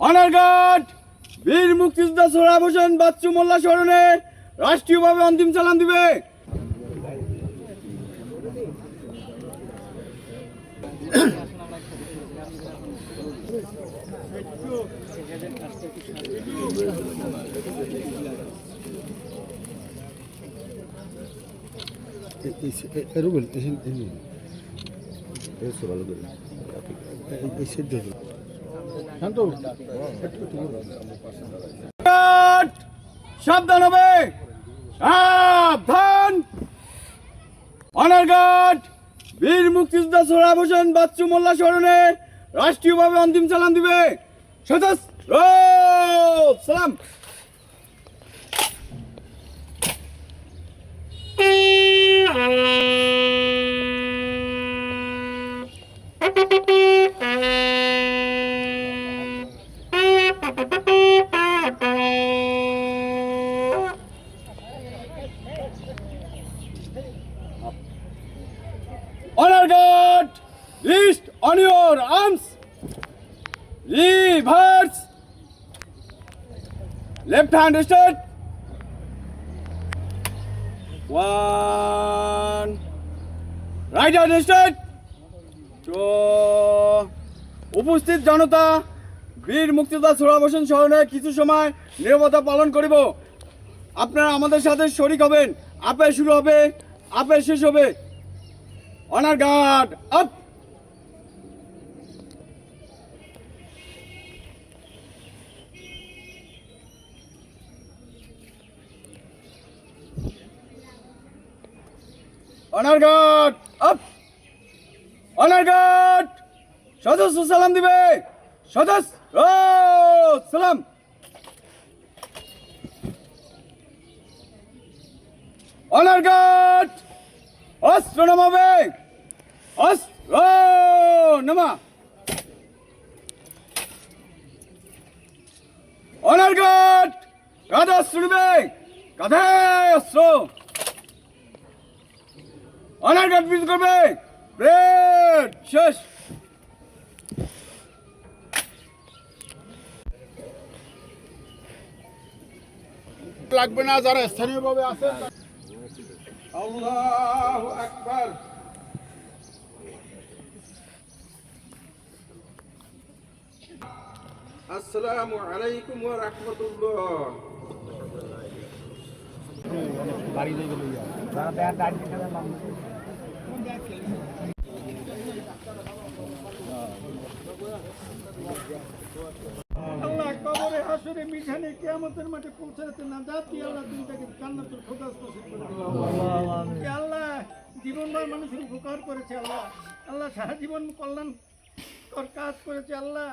Honour guard বীর মুক্তিযোদ্ধা সোহরাব হোসেন বাচ্চু মোল্লা স্মরণে রাষ্ট্রীয়ভাবে অন্তিম চালান দিবে। সাবধান হবে, সাবধান। অনার গার্ড বীর মুক্তিযোদ্ধা সোহরাব হোসেন বাচ্চু মোল্লা স্মরণে রাষ্ট্রীয়ভাবে অন্তিম চালান দিবে। সশস্ত্র সালাম। Honor guard, list on your arms. Reverse. Left hand straight. One. Right hand straight. Two. উপস্থিত জনতা বীর মুক্তিযোদ্ধা সোহরাব হোসেন স্মরণে কিছু সময় নীরবতা পালন করিব। আপনারা আমাদের সাথে শরীক হবেন। আপে শুরু হবে, আপে শেষ হবে। Honor guard, up! Honor guard, up! Honor guard! সদস্য সালাম দিবে। সদস্য সালাম। Honor guard! অস্ত্র নামাবে, অস্ত্র নামা। অনার গার্ড কাঁধে অস্ত্র নেবে, কাঁধে অস্ত্র। অনার গার্ড বিজ করবে, ব্রেড শেষ। লাগবে না, যারা স্থানীয়ভাবে আছে। আল্লাহু আকবার। আসসালামু আলাইকুম ওয়া রাহমাতুল্লাহ। আল্লাহ কবরে হাসরে মিজানে কিয়ামতের মাঠে পৌঁছাতে না দাতি আল্লাহ তুমি তাকে জান্নাতুল ফিরদাউস নসিব করে দিও। হে আল্লাহ জীবনভর মানুষের উপকার করেছে আল্লাহ, আল্লাহ সারা জীবন কল্যাণ কাজ করেছে আল্লাহ।